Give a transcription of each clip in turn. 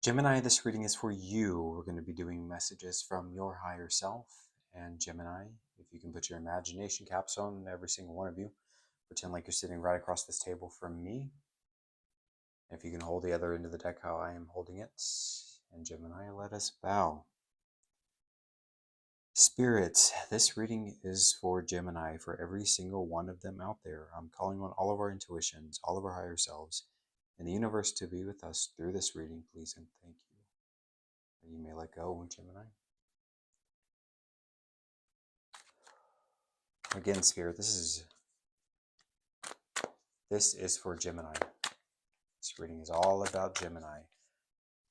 Gemini, this reading is for you. We're going to be doing messages from your higher self. And Gemini, if you can put your imagination caps on, every single one of you, pretend like you're sitting right across this table from me. If you can hold the other end of the deck how I am holding it. And Gemini, let us bow. Spirits, this reading is for Gemini, for every single one of them out there. I'm calling on all of our intuitions, all of our higher selves, and the universe to be with us through this reading, please and thank you. You may let go, Gemini. Again, Spirit, this is for Gemini. This reading is all about Gemini.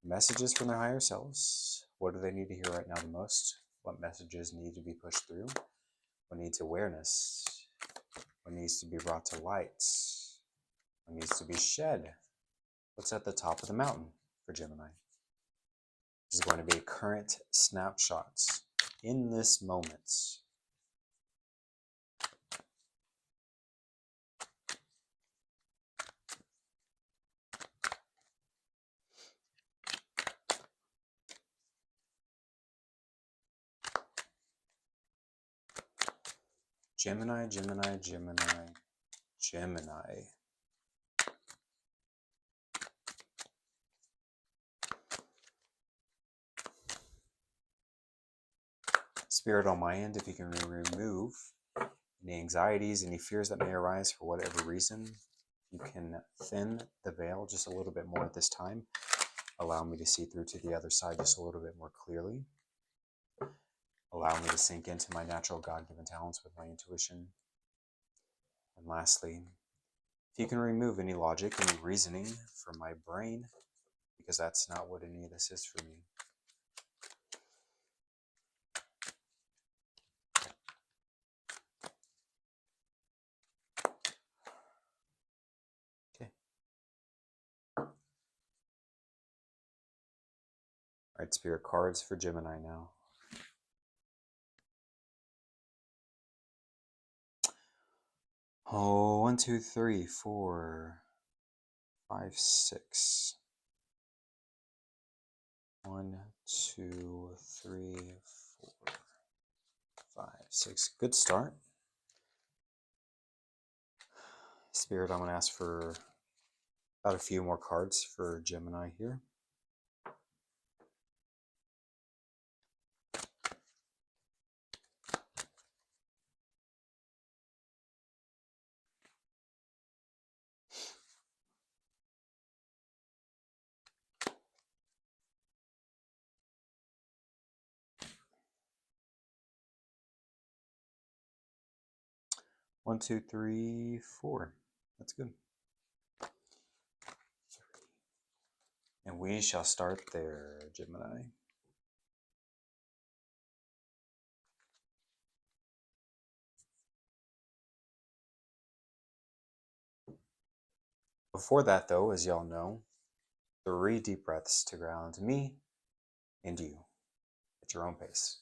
Messages from their higher selves. What do they need to hear right now the most? What messages need to be pushed through? What needs awareness? What needs to be brought to light? What needs to be shed? What's at the top of the mountain for Gemini? This is going to be current snapshots in this moment. Gemini, Gemini, Gemini, Gemini. Spirit, on my end, if you can remove any anxieties, any fears that may arise for whatever reason, you can thin the veil just a little bit more at this time. Allow me to see through to the other side just a little bit more clearly. Allow me to sink into my natural God-given talents with my intuition. And lastly, if you can remove any logic, any reasoning from my brain, because that's not what any of this is for me. Okay. All right, Spirit, cards for Gemini now. Oh, 1, 2, 3, 4, 5, 6. 1, 2, 3, 4, 5, 6. Good start. Spirit, I'm going to ask for about a few more cards for Gemini here. One, two, three, 4. That's good. And we shall start there, Gemini. Before that, though, as y'all know, 3 deep breaths to ground me and you at your own pace.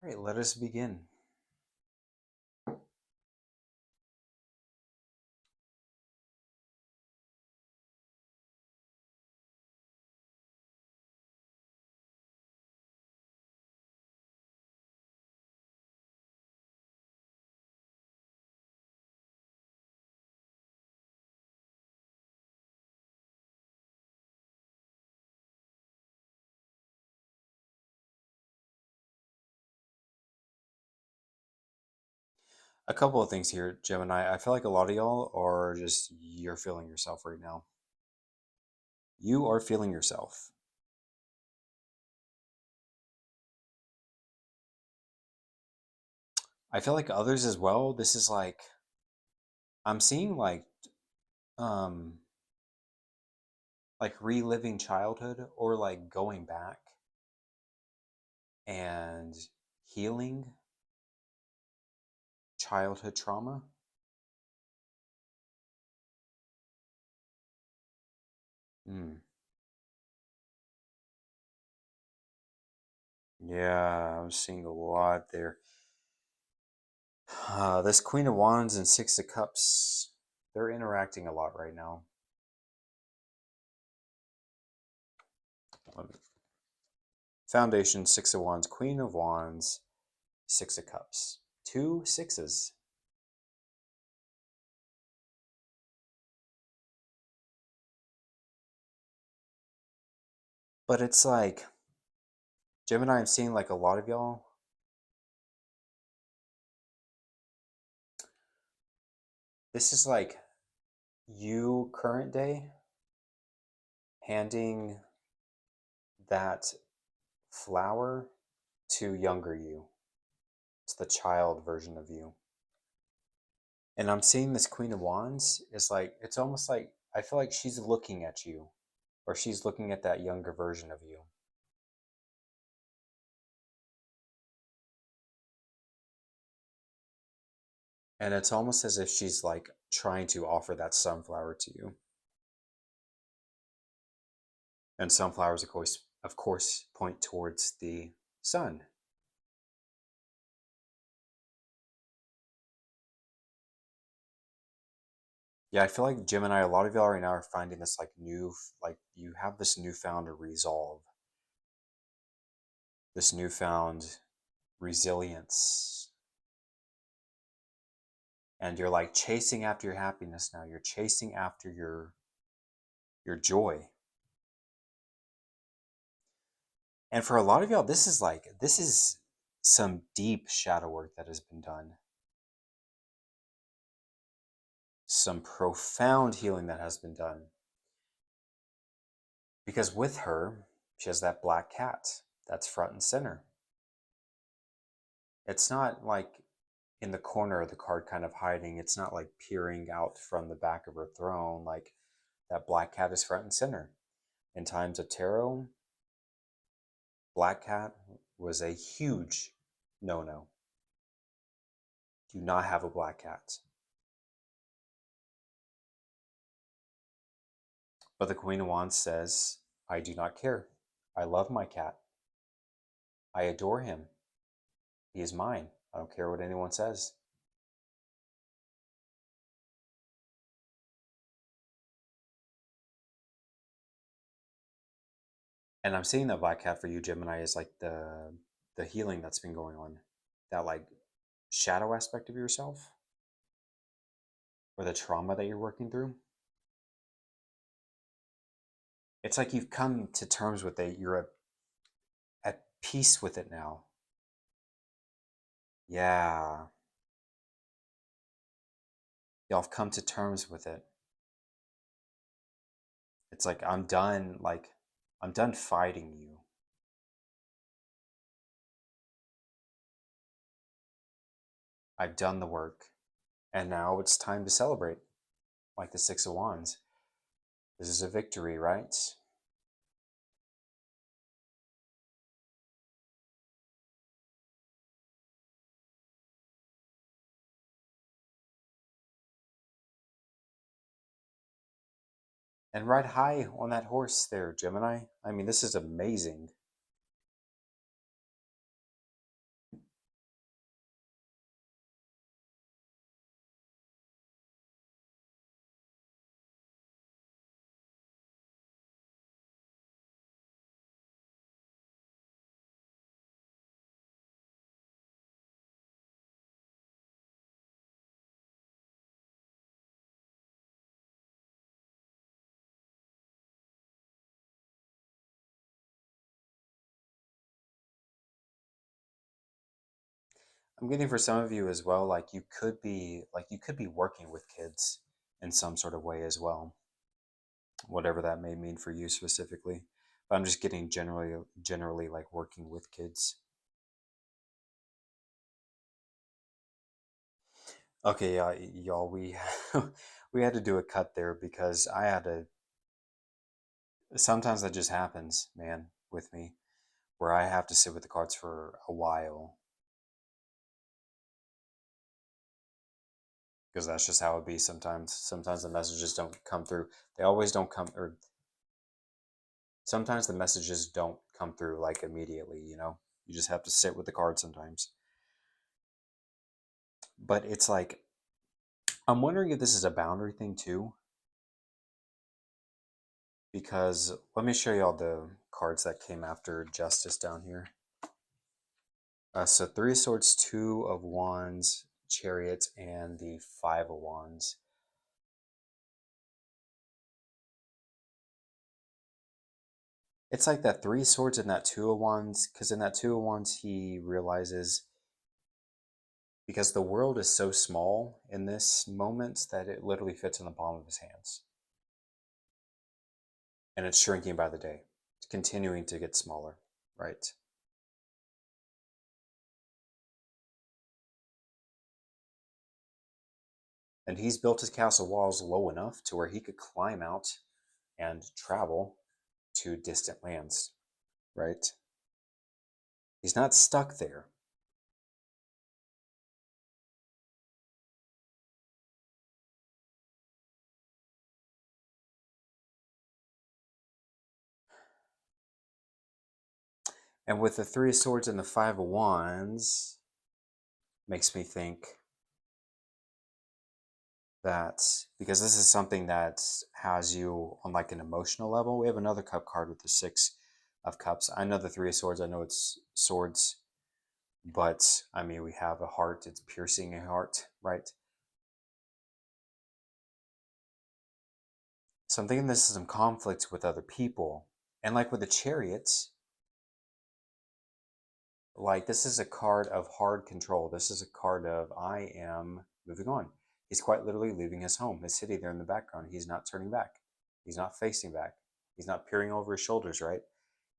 All right, let us begin. A couple of things here, Gemini. I feel like a lot of y'all are just, you're feeling yourself right now. You are feeling yourself. I feel like others as well. This is like I'm seeing um like reliving childhood or like going back and healing childhood trauma. Mm. Yeah, I'm seeing a lot there. This Queen of Wands and Six of Cups, they're interacting a lot right now. Foundation, Six of Wands, Queen of Wands, Six of Cups. Two sixes. But it's like, Gemini, I'm seeing like a lot of y'all. This is like you, current day, handing that flower to younger you. It's the child version of you. And I'm seeing this Queen of Wands is like, it's almost like, I feel like she's looking at you, or she's looking at that younger version of you. And it's almost as if she's like trying to offer that sunflower to you. And sunflowers, of course, point towards the sun. Yeah, I feel like Gemini, a lot of y'all right now are finding this like like you have this newfound resolve, this newfound resilience. And you're like chasing after your happiness now. You're chasing after your joy. And for a lot of y'all, this is some deep shadow work that has been done. Some profound healing that has been done. Because with her, she has that black cat that's front and center. It's not like in the corner of the card kind of hiding. It's not like peering out from the back of her throne. Like that black cat is front and center. In times of tarot, black cat was a huge no-no. Do not have a black cat. But the Queen of Wands says, I do not care. I love my cat. I adore him. He is mine. I don't care what anyone says. And I'm seeing that black cat for you, Gemini, is like the healing that's been going on. That like shadow aspect of yourself or the trauma that you're working through. It's like you've come to terms with it. You're at peace with it now. Yeah. Y'all have come to terms with it. It's like I'm done fighting you. I've done the work. And now it's time to celebrate. Like the Six of Wands. This is a victory, right? And ride high on that horse there, Gemini. I mean, this is amazing. I'm getting for some of you as well, like you could be working with kids in some sort of way as well. whatever that may mean for you specifically. But I'm just getting generally like working with kids. Okay, y'all, we we had to do a cut there because I had to. Sometimes that just happens, man, with me, where I have to sit with the cards for a while because that's just how it be. Sometimes the messages don't come through. They always don't come, or sometimes the messages don't come through like immediately. You just have to sit with the card sometimes. But it's like I'm wondering if this is a boundary thing too, because let me show you all the cards that came after Justice down here. So Three of Swords, Two of Wands, Chariots, and the Five of Wands. It's like that Three of Swords and that Two of Wands, because in that Two of Wands, he realizes because the world is so small in this moment that it literally fits in the palm of his hands. And it's shrinking by the day. It's continuing to get smaller, right? And he's built his castle walls low enough to where he could climb out and travel to distant lands, right? He's not stuck there. And with the Three of Swords and the Five of Wands, makes me think that because this is something that has you on like an emotional level. We have another cup card with the Six of Cups. I know the Three of Swords. I know it's swords, but I mean we have a heart. It's piercing a heart, right? So I'm thinking this is some conflicts with other people, and like with the Chariots, like this is a card of hard control. This is a card of I am moving on. He's quite literally leaving his home, his city there in the background. He's not turning back. He's not facing back. He's not peering over his shoulders, right?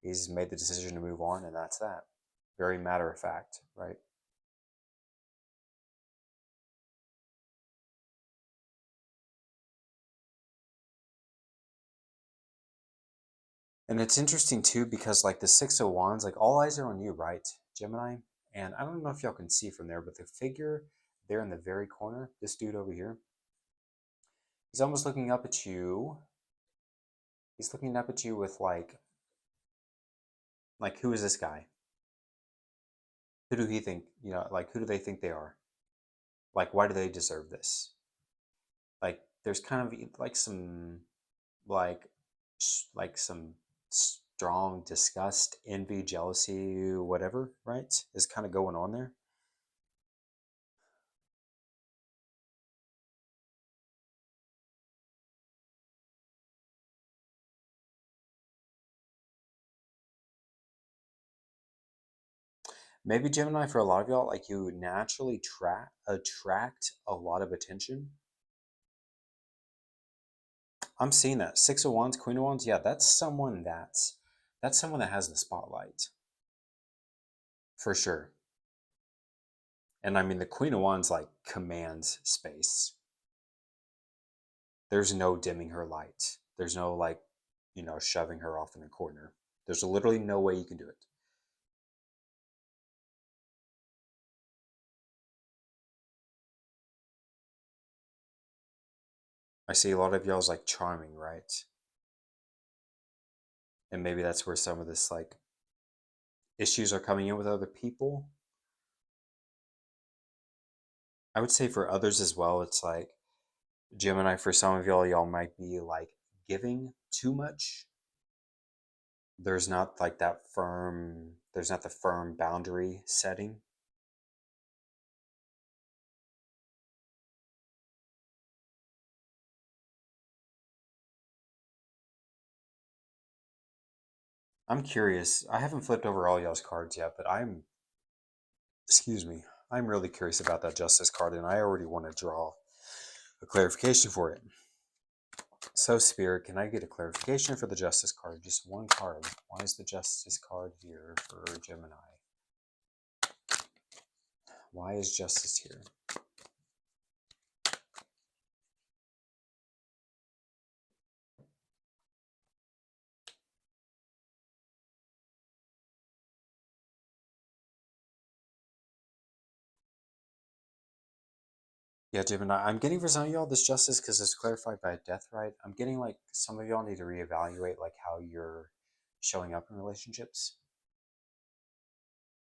He's made the decision to move on, and that's that. Very matter of fact, right? And it's interesting too because like the Six of Wands, like all eyes are on you, right, Gemini? And I don't know if y'all can see from there, but the figure there in the very corner, this dude over here, he's almost looking up at you. He's looking up at you with like who is this guy? Who do he think, like who do they think they are? Like why do they deserve this? Like there's kind of like some like like some strong disgust, envy, jealousy, whatever, right? Is kind of going on there. Maybe Gemini for a lot of y'all, like you naturally attract a lot of attention. I'm seeing that Six of Wands, Queen of Wands. Yeah, that's someone that has the spotlight for sure. And I mean, the Queen of Wands like commands space. There's no dimming her light. There's no like, shoving her off in a corner. There's literally no way you can do it. I see a lot of y'all's like charming, right? And maybe that's where some of this like issues are coming in with other people. I would say for others as well, it's like Gemini, for some of y'all might be like giving too much. There's not the firm boundary setting. I'm curious. I haven't flipped over all y'all's cards yet, but excuse me, I'm really curious about that Justice card, and I already want to draw a clarification for it. So, Spirit, can I get a clarification for the Justice card? Just one card. Why is the Justice card here for Gemini? Why is Justice here? Yeah, Gemini, I'm getting for some of y'all this Justice because it's clarified by death, right? I'm getting like some of y'all need to reevaluate like how you're showing up in relationships,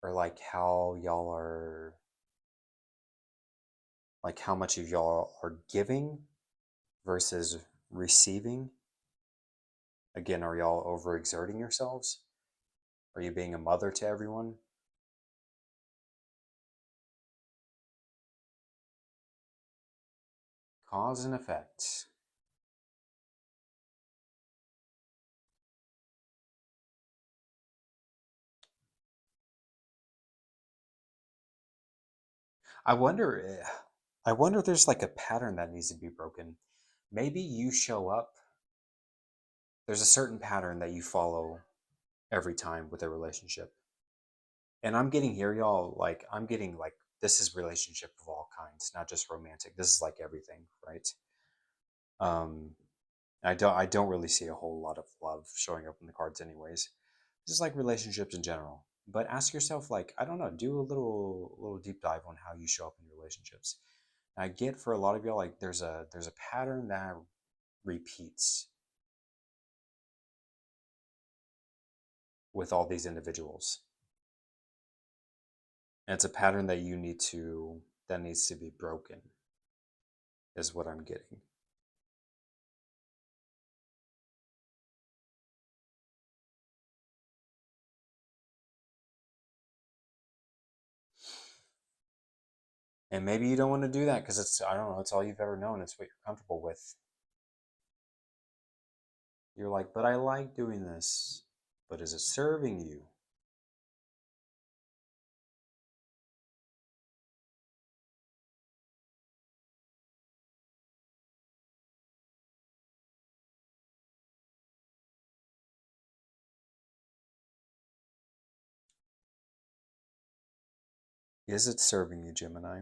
or like how y'all are, like how much of y'all are giving versus receiving. Again, are y'all overexerting yourselves? Are you being a mother to everyone? Cause and effect. I wonder. I wonder if there's like a pattern that needs to be broken. Maybe you show up. There's a certain pattern that you follow every time with a relationship. And I'm getting here, y'all. Like I'm getting like this is relationship of all kinds, not just romantic. This is like everything, right? Um, I don't really see a whole lot of love showing up in the cards, anyways. This is like relationships in general. But ask yourself, like I don't know, do a little deep dive on how you show up in your relationships. I get for a lot of y'all like there's a pattern that repeats with all these individuals. And it's a pattern that that needs to be broken is what I'm getting. And maybe you don't want to do that because it's I don't know, it's all you've ever known, it's what you're comfortable with. You're like, but I like doing this. But is it serving you? Is it serving you, Gemini?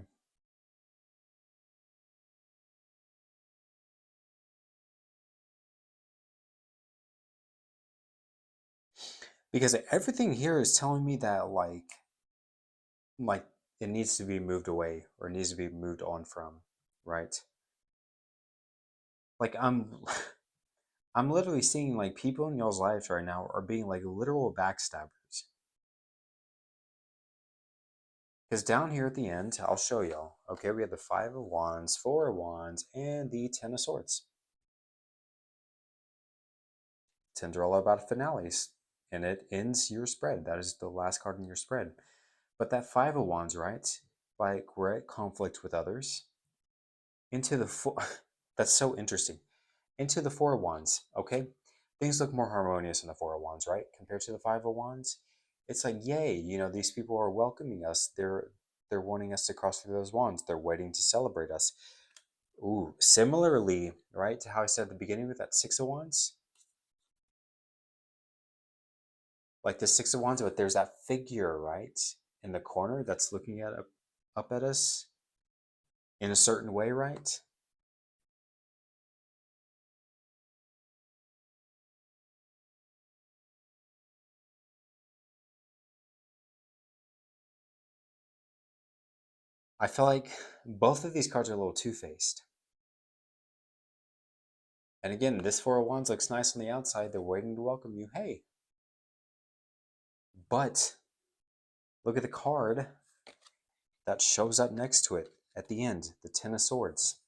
Because everything here is telling me that like it needs to be moved away or it needs to be moved on from, right? Like I'm literally seeing like people in y'all's lives right now are being like literal backstabbers. Because down here at the end, I'll show y'all. Okay, we have the Five of Wands, Four of Wands, and the Ten of Swords. Tens are all about finales, and it ends your spread. That is the last card in your spread. But that Five of Wands, right? Like we're at conflict with others. Into the four, that's so interesting. Into the Four of Wands, okay? Things look more harmonious in the Four of Wands, right? Compared to the Five of Wands. It's like, yay, these people are welcoming us. They're wanting us to cross through those wands. They're waiting to celebrate us. Ooh, similarly, right, to how I said at the beginning with that Six of Wands, like the Six of Wands, but there's that figure, right, in the corner that's looking up at us in a certain way, right? I feel like both of these cards are a little two-faced. And again, this Four of Wands looks nice on the outside. They're waiting to welcome you. Hey. But look at the card that shows up next to it at the end, the Ten of Swords.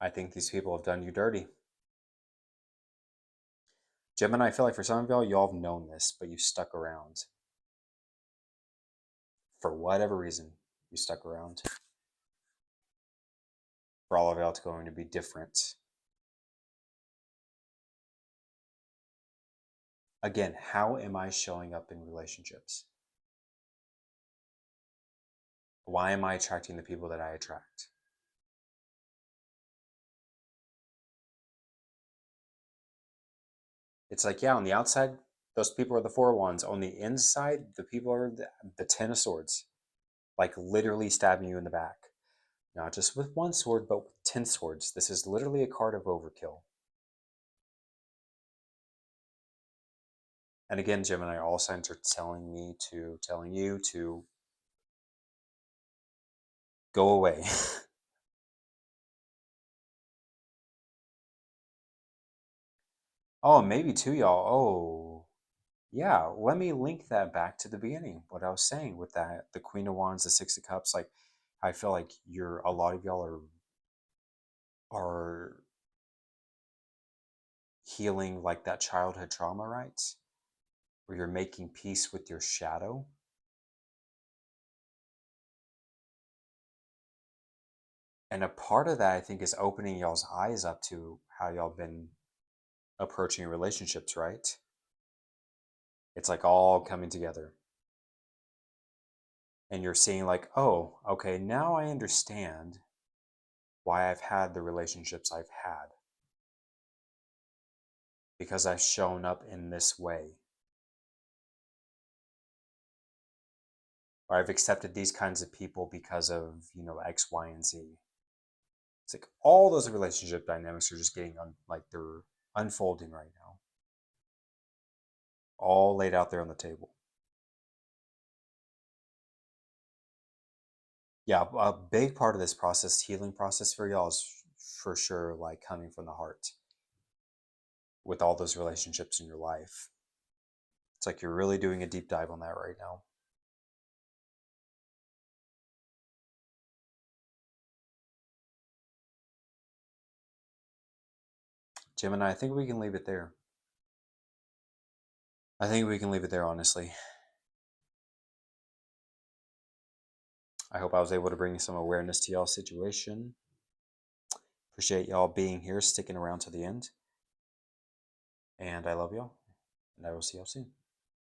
I think these people have done you dirty. Gemini, I feel like for some of y'all have known this, but you stuck around. For whatever reason, you stuck around. For all of y'all, it's going to be different. Again, how am I showing up in relationships? Why am I attracting the people that I attract? It's like, yeah, on the outside, those people are the four wands. On the inside, the people are the Ten of Swords, like literally stabbing you in the back. Not just with one sword, but with 10 swords. This is literally a card of overkill. And again, Gemini, all signs are telling you to go away. Oh, maybe too, y'all. Oh, yeah. Let me link that back to the beginning. What I was saying with that, the Queen of Wands, the Six of Cups. Like, I feel like a lot of y'all are healing like that childhood trauma, right? Where you're making peace with your shadow. And a part of that, I think, is opening y'all's eyes up to how y'all been approaching relationships, right? It's like all coming together. And you're seeing, like, oh, okay, now I understand why I've had the relationships I've had. Because I've shown up in this way. Or I've accepted these kinds of people because of, X, Y, and Z. It's like all those relationship dynamics are just getting like they're unfolding right now. All laid out there on the table. Yeah, a big part of this process, healing process for y'all, is for sure like coming from the heart with all those relationships in your life. It's like you're really doing a deep dive on that right now. Gemini, I think we can leave it there. I think we can leave it there, honestly. I hope I was able to bring some awareness to y'all's situation. Appreciate y'all being here, sticking around to the end. And I love y'all. And I will see y'all soon.